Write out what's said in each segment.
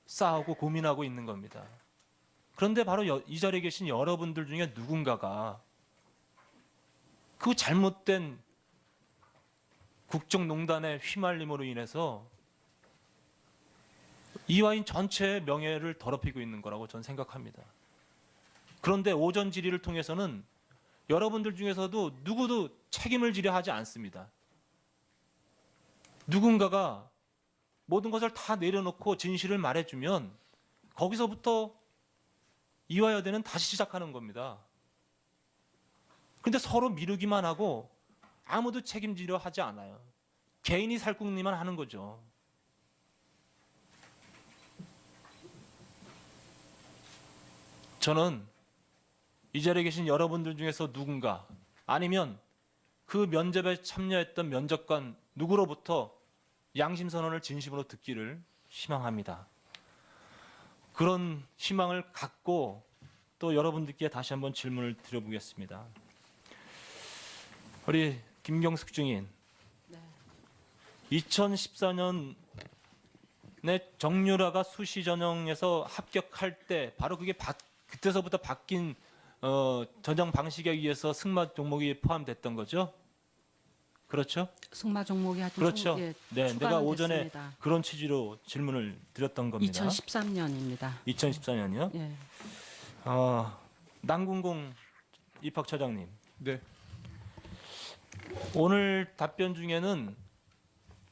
싸우고 고민하고 있는 겁니다. 그런데 바로 이 자리에 계신 여러분들 중에 누군가가 그 잘못된 국정농단의 휘말림으로 인해서 이화인 전체의 명예를 더럽히고 있는 거라고 저는 생각합니다. 그런데 오전 질의를 통해서는 여러분들 중에서도 누구도 책임을 지려 하지 않습니다. 누군가가 모든 것을 다 내려놓고 진실을 말해주면 거기서부터 이화여대는 다시 시작하는 겁니다. 그런데 서로 미루기만 하고 아무도 책임지려 하지 않아요. 개인이 살궁리만 하는 거죠. 저는 이 자리에 계신 여러분들 중에서 누군가 아니면 그 면접에 참여했던 면접관 누구로부터 양심선언을 진심으로 듣기를 희망합니다. 그런 희망을 갖고 또 여러분들께 다시 한번 질문을 드려보겠습니다. 우리 김경숙 증인, 2014년에 정유라가 수시 전형에서 합격할 때 바로 그게 그때서부터 바뀐 전형 방식에 의해서 승마 종목이 포함됐던 거죠? 그렇죠? 승마 종목이 하여튼 그렇죠. 예, 네, 내가 오전에 됐습니다. 그런 취지로 질문을 드렸던 겁니다. 2013년입니다. 2014년이요? 예. 남궁공 입학처장님, 네. 오늘 답변 중에는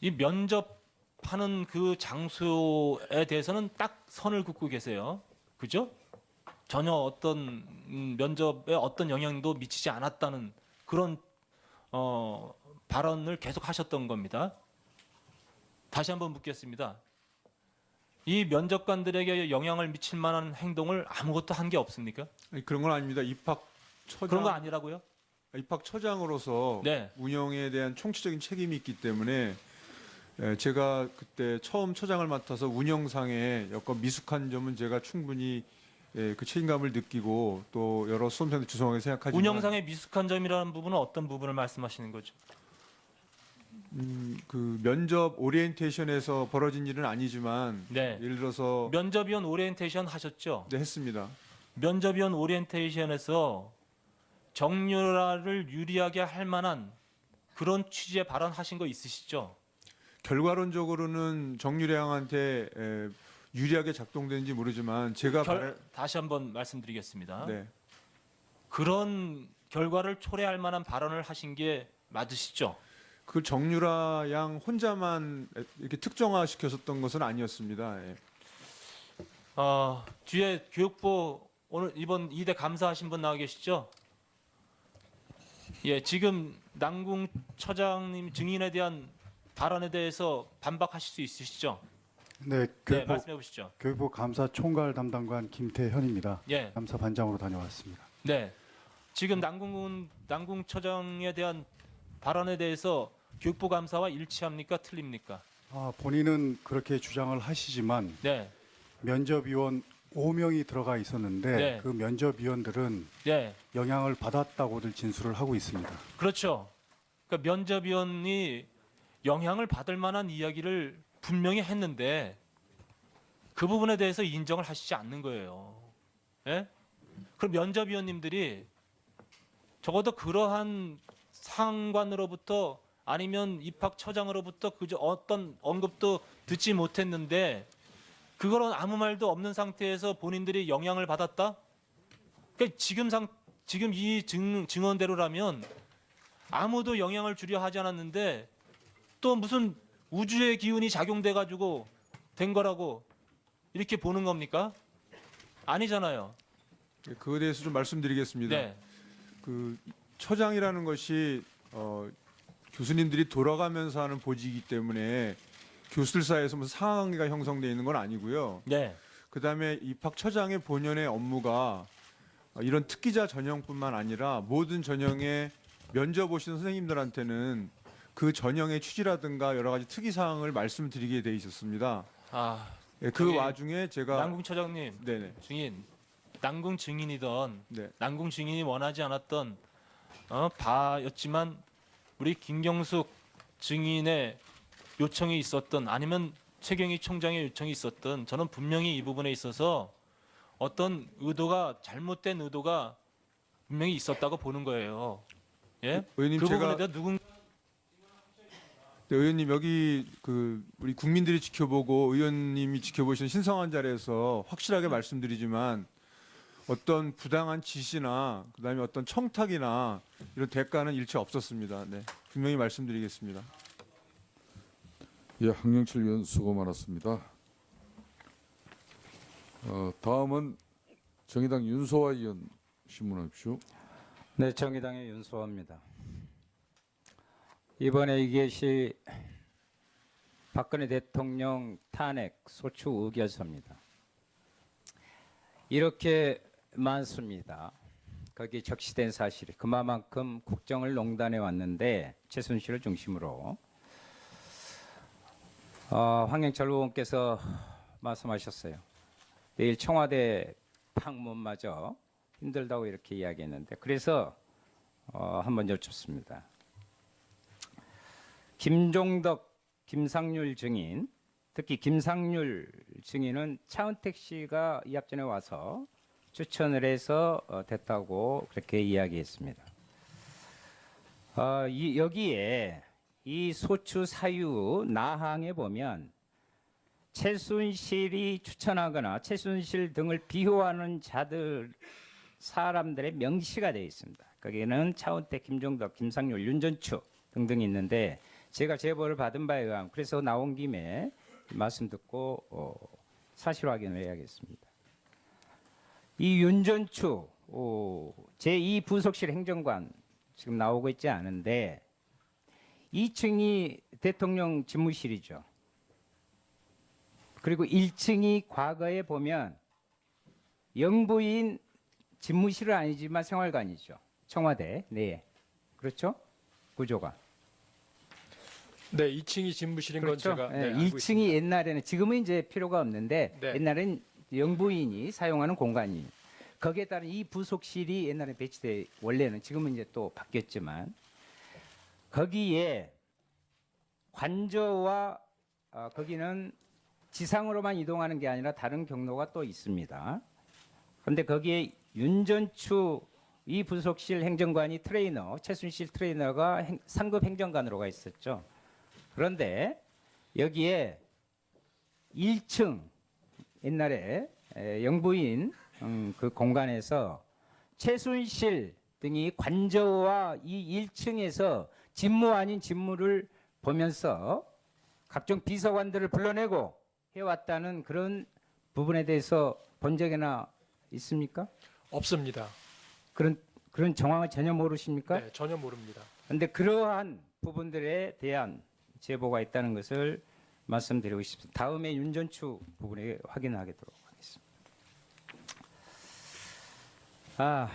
이 면접하는 그 장소에 대해서는 딱 선을 긋고 계세요. 그죠? 전혀 어떤 면접에 어떤 영향도 미치지 않았다는 그런 발언을 계속 하셨던 겁니다. 다시 한번 묻겠습니다. 이 면접관들에게 영향을 미칠 만한 행동을 아무것도 한 게 없습니까? 아니, 그런 건 아닙니다. 그런 거 아니라고요? 입학처장으로서 네. 운영에 대한 총체적인 책임이 있기 때문에 제가 그때 처음 처장을 맡아서 운영상의 여건 미숙한 점은 제가 충분히 그 책임감을 느끼고 또 여러 수험생들 죄송하게 생각하지만 운영상의 미숙한 점이라는 부분은 어떤 부분을 말씀하시는 거죠? 그 면접 오리엔테이션에서 벌어진 일은 아니지만 네. 예를 들어서 면접위원 오리엔테이션 하셨죠? 네, 했습니다. 면접위원 오리엔테이션에서 정유라를 유리하게 할 만한 그런 취지의 발언하신 거 있으시죠? 결과론적으로는 정유래 양한테 유리하게 작동되는지 모르지만 제가 다시 한번 말씀드리겠습니다. 네. 그런 결과를 초래할 만한 발언을 하신 게 맞으시죠? 그 정유라 양 혼자만 이렇게 특정화시켰었던 것은 아니었습니다. 예. 뒤에 교육부 오늘 이번 2대 감사하신 분 나와 계시죠? 예, 지금 남궁 처장님 증인에 대한 발언에 대해서 반박하실 수 있으시죠? 네, 네, 말씀해 보시죠. 교육부 감사 총괄 담당관 김태현입니다. 예, 감사 반장으로 다녀왔습니다. 네. 지금 남궁 처장에 대한 발언에 대해서 교육부 감사와 일치합니까? 틀립니까? 본인은 그렇게 주장을 하시지만 네, 면접위원 5명이 들어가 있었는데 네. 그 면접위원들은 네, 영향을 받았다고들 진술을 하고 있습니다. 그렇죠. 그러니까 면접위원이 영향을 받을 만한 이야기를 분명히 했는데 그 부분에 대해서 인정을 하시지 않는 거예요. 예? 그럼 면접위원님들이 적어도 그러한 상관으로부터 아니면 입학처장으로부터 그저 어떤 언급도 듣지 못했는데 그거는 아무 말도 없는 상태에서 본인들이 영향을 받았다? 그러니까 지금 이 증언대로라면 아무도 영향을 주려 하지 않았는데 또 무슨 우주의 기운이 작용돼 가지고 된 거라고 이렇게 보는 겁니까? 아니잖아요. 그거에 대해서 좀 말씀드리겠습니다. 네. 그 처장이라는 것이 교수님들이 돌아가면서 하는 보직이기 때문에 교수들 사이에서 무슨 상하관계가 형성되어 있는 건 아니고요. 네. 그다음에 입학처장의 본연의 업무가 이런 특기자 전형뿐만 아니라 모든 전형에 면접 오시는 선생님들한테는 그 전형의 취지라든가 여러 가지 특이 사항을 말씀드리게 돼 있었습니다. 예, 그 저기 와중에 제가 남궁 처장님, 네네 증인, 남궁 증인이던 네. 남궁 증인이 원하지 않았던 바였지만 우리 김경숙 증인의 요청이 있었던 아니면 최경희 총장의 요청이 있었던 저는 분명히 이 부분에 있어서 어떤 의도가 잘못된 의도가 분명히 있었다고 보는 거예요. 예? 의원님, 그 제가 부분에 대해 누군 네, 의원님 여기 우리 국민들이 지켜보고 의원님이 지켜보시는 신성한 자리에서 확실하게 말씀드리지만 어떤 부당한 지시나 그다음에 어떤 청탁이나 이런 대가는 일체 없었습니다. 네, 분명히 말씀드리겠습니다. 예, 황영철 의원 수고 많았습니다. 다음은 정의당 윤소아 의원 신문하십시오. 네, 정의당의 윤소아입니다. 이번에 이것이 박근혜 대통령 탄핵 소추 의결서입니다. 이렇게 많습니다. 거기 적시된 사실이 그만큼 국정을 농단해 왔는데 최순실을 중심으로 황영철 의원께서 말씀하셨어요. 내일 청와대 방문마저 힘들다고 이렇게 이야기했는데 그래서 한번 여쭙습니다. 김종덕, 김상률 증인, 특히 김상률 증인은 차은택 씨가 이합 전에 와서 추천을 해서 됐다고 그렇게 이야기했습니다. 여기에 이 소추 사유 나항에 보면 최순실이 추천하거나 최순실 등을 비호하는 사람들의 명시가 되어 있습니다. 거기에는 차은택, 김종덕, 김상률, 윤전추 등등이 있는데 제가 제보를 받은 바에 의하면 그래서 나온 김에 말씀 듣고 사실 확인을 해야겠습니다. 이 윤전추 제2 부속실 행정관 지금 나오고 있지 않은데 2층이 대통령 집무실이죠. 그리고 1층이 과거에 보면 영부인 집무실은 아니지만 생활관이죠. 청와대 내에. 그렇죠? 구조가. 네, 2층이 집무실인 그렇죠? 건 제가 네, 알고 1층이 있습니다. 옛날에는 지금은 이제 필요가 없는데 네. 옛날엔 영부인이 사용하는 공간이 거기에 따른 이 부속실이 옛날에 배치돼 원래는 지금은 이제 또 바뀌었지만 거기에 관저와 거기는 지상으로만 이동하는 게 아니라 다른 경로가 또 있습니다. 그런데 거기에 윤전추 이 부속실 행정관이 트레이너 최순실 트레이너가 상급 행정관으로 가 있었죠. 그런데 여기에 1층 옛날에 영부인 그 공간에서 최순실 등이 관저와 이 1층에서 직무 아닌 직무를 보면서 각종 비서관들을 불러내고 해왔다는 그런 부분에 대해서 본 적이나 있습니까? 없습니다. 그런 정황을 전혀 모르십니까? 네, 전혀 모릅니다. 그런데 그러한 부분들에 대한 제보가 있다는 것을 말씀드리고 싶습니다. 다음에 윤전추 부분에 확인하도록 하겠습니다.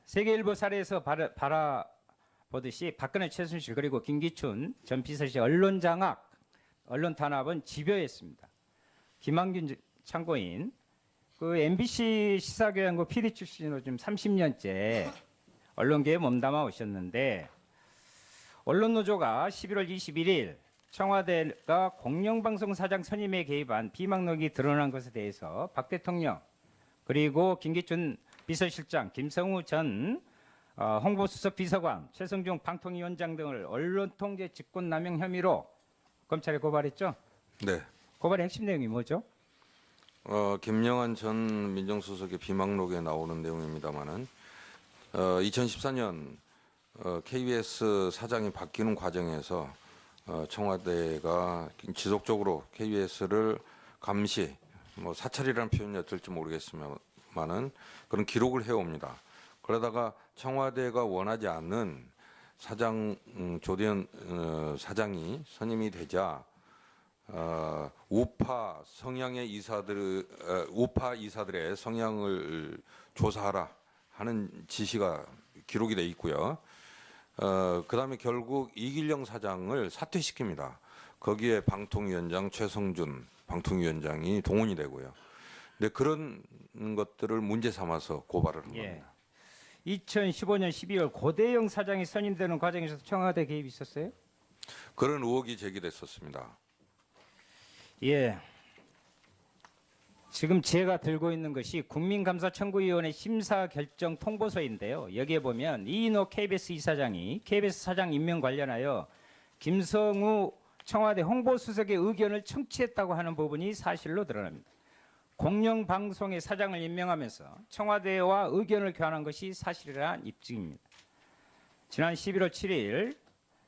세계일보 사례에서 바라보듯이 박근혜, 최순실 그리고 김기춘 전 비서실 언론 장악, 언론 탄압은 집요했습니다. 김한균 참고인 그 MBC 시사교양국 PD 출신으로 지금 30년째 언론계에 몸담아 오셨는데 언론노조가 11월 21일 청와대가 공영방송 사장 선임에 개입한 비망록이 드러난 것에 대해서 박 대통령 그리고 김기춘 비서실장, 김성우 전 홍보수석 비서관, 최성중 방통위원장 등을 언론통제 직권남용 혐의로 검찰에 고발했죠? 네. 고발의 핵심 내용이 뭐죠? 김영한 전 민정수석의 비망록에 나오는 내용입니다만은 2014년 KBS 사장이 바뀌는 과정에서 청와대가 지속적으로 KBS를 감시, 사찰이라는 표현이 어떨지 모르겠습니다만은 그런 기록을 해옵니다. 그러다가 청와대가 원하지 않는 사장 조대현 사장이 선임이 되자 우파 성향의 우파 이사들의 성향을 조사하라 하는 지시가 기록이 돼 있고요. 그다음에 결국 이길영 사장을 사퇴시킵니다. 거기에 방통위원장 최성준 방통위원장이 동원이 되고요. 근데 그런 것들을 문제 삼아서 고발을 한 겁니다. 2015년 12월 고대영 사장이 선임되는 과정에서 청와대 개입이 있었어요? 그런 의혹이 제기됐었습니다. 예. 지금 제가 들고 있는 것이 국민감사청구위원회 심사결정 통보서인데요. 여기에 보면 이인호 KBS 이사장이 KBS 사장 임명 관련하여 김성우 청와대 홍보수석의 의견을 청취했다고 하는 부분이 사실로 드러납니다. 공영방송의 사장을 임명하면서 청와대와 의견을 교환한 것이 사실이라는 입증입니다. 지난 11월 7일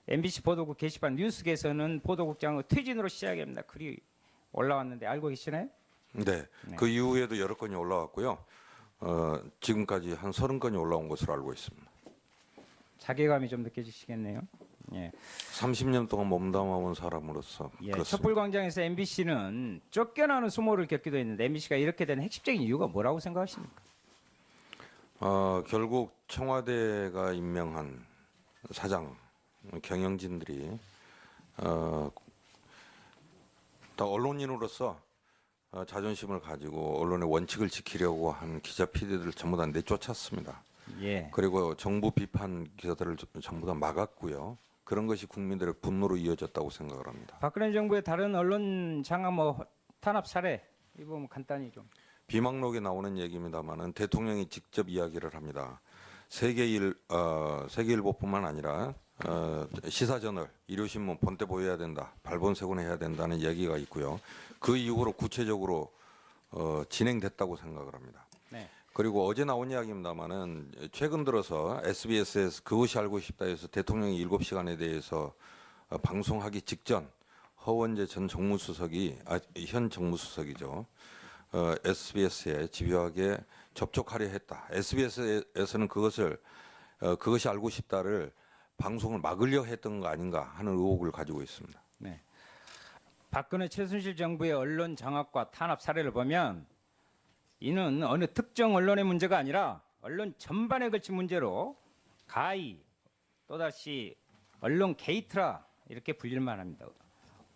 MBC 보도국 게시판 뉴스계에서는 보도국장의 퇴진으로 시작합니다. 글이 올라왔는데 알고 계시나요? 네. 그 이후에도 여러 건이 올라왔고요. 지금까지 한 30건이 올라온 것으로 알고 있습니다. 자괴감이 좀 느껴지시겠네요. 예. 30년 동안 몸담아온 사람으로서 예. 그렇습니다. 촛불광장에서 MBC는 쫓겨나는 수모를 겪기도 했는데 MBC가 이렇게 된 핵심적인 이유가 뭐라고 생각하십니까? 결국 청와대가 임명한 사장, 경영진들이 다 언론인으로서 자존심을 가지고 언론의 원칙을 지키려고 한 기자 PD들 전부 다 내쫓았습니다. 예. 그리고 정부 비판 기사들을 전부 다 막았고요. 그런 것이 국민들의 분노로 이어졌다고 생각을 합니다. 박근혜 정부의 다른 언론 장악 탄압 사례 이 부분 간단히 좀. 비망록에 나오는 얘기입니다만은 대통령이 직접 이야기를 합니다. 세계일보뿐만 아니라 시사저널, 일요신문 본때 보여야 된다, 발본색원해야 된다는 얘기가 있고요. 그 이후로 구체적으로 진행됐다고 생각을 합니다. 네. 그리고 어제 나온 이야기입니다만은 최근 들어서 SBS에서 그것이 알고 싶다에서 대통령이 7시간에 대해서 방송하기 직전 허원재 전 정무수석이 현 정무수석이죠. SBS에 집요하게 접촉하려 했다. SBS에서는 그것이 알고 싶다를 방송을 막으려 했던 거 아닌가 하는 의혹을 가지고 있습니다. 네. 박근혜 최순실 정부의 언론 장악과 탄압 사례를 보면 이는 어느 특정 언론의 문제가 아니라 언론 전반에 걸친 문제로 가히 또다시 언론 게이트라 이렇게 불릴 만합니다.